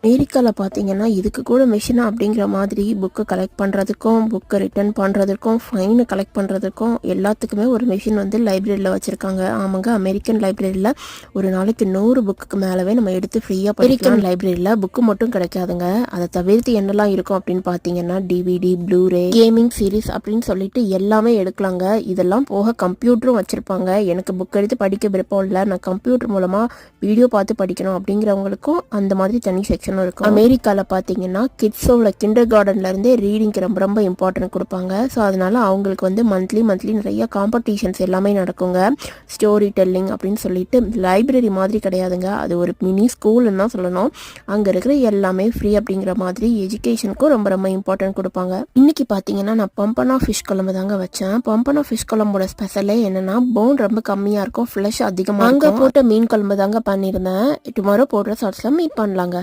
அமெரிக்காவில் பார்த்தீங்கன்னா இதுக்கு கூட மிஷினா அப்படிங்கிற மாதிரி புக்கு கலெக்ட் பண்ணுறதுக்கும் புக்கை ரிட்டர்ன் பண்ணுறதுக்கும் ஃபைனு கலெக்ட் பண்ணுறதுக்கும் எல்லாத்துக்குமே ஒரு மிஷின் வந்து லைப்ரரியில் வச்சுருக்காங்க. ஆமாங்க, அமெரிக்கன் லைப்ரரியில் ஒரு நாளைக்கு 100 புக்குக்கு மேலவே நம்ம எடுத்து ஃப்ரீயாக படிக்கலாம். லைப்ரரியில் புக்கு மட்டும் கிடைக்காதுங்க, அதை தவிர்த்து என்னெல்லாம் இருக்கும் அப்படின்னு பார்த்தீங்கன்னா டிவிடி, ப்ளூரே, கேமிங் சீரீஸ் அப்படின்னு சொல்லிட்டு எல்லாமே எடுக்கலாங்க. இதெல்லாம் போக கம்ப்யூட்டரும் வச்சுருப்பாங்க. எனக்கு புக் எடுத்து படிக்க விருப்பம் இல்லை, நான் கம்ப்யூட்டர் மூலமாக வீடியோ பார்த்து படிக்கணும் அப்படிங்கிறவங்களுக்கும் அந்த மாதிரி தனி செக்ஷன் இருக்கும். அமெரிக்காவில் பார்த்தீங்கன்னா கிட்ஸோட கிண்டர் கார்டன்ல இருந்தே ரீடிங்க்கு ரொம்ப ரொம்ப இம்பார்ட்டன்ட் கொடுப்பாங்க. ஸோ அதனால அவங்களுக்கு வந்து மந்த்லி நிறைய காம்படிஷன்ஸ் எல்லாமே நடக்குங்க. ஸ்டோரி டெல்லிங் அப்படின்னு சொல்லிட்டு லைப்ரரி மாதிரி கிடையாதுங்க, அது ஒரு மினி ஸ்கூல்னு தான் சொல்லணும். அங்கே இருக்கிற எல்லாமே ஃப்ரீ அப்படிங்கிற மாதிரி எஜுகேஷனுக்கும் ரொம்ப ரொம்ப இம்பார்ட்டன்ட் கொடுப்பாங்க. இன்னைக்கு பார்த்தீங்கன்னா நான் பம்பனா ஃபிஷ் குழம்பு தாங்க வச்சேன். பம்பனா ஃபிஷ் குழம்போட ஸ்பெஷலே என்னன்னா போன் ரொம்ப கம்மியாக இருக்கும், ஃப்ளஷ் அதிகமாக. அங்கே போட்ட மீன் குழம்பு தாங்க பண்ணியிருந்தேன். டுமாரோ போடுற ஷார்ட்ஸில் மீட் பண்ணலாங்க.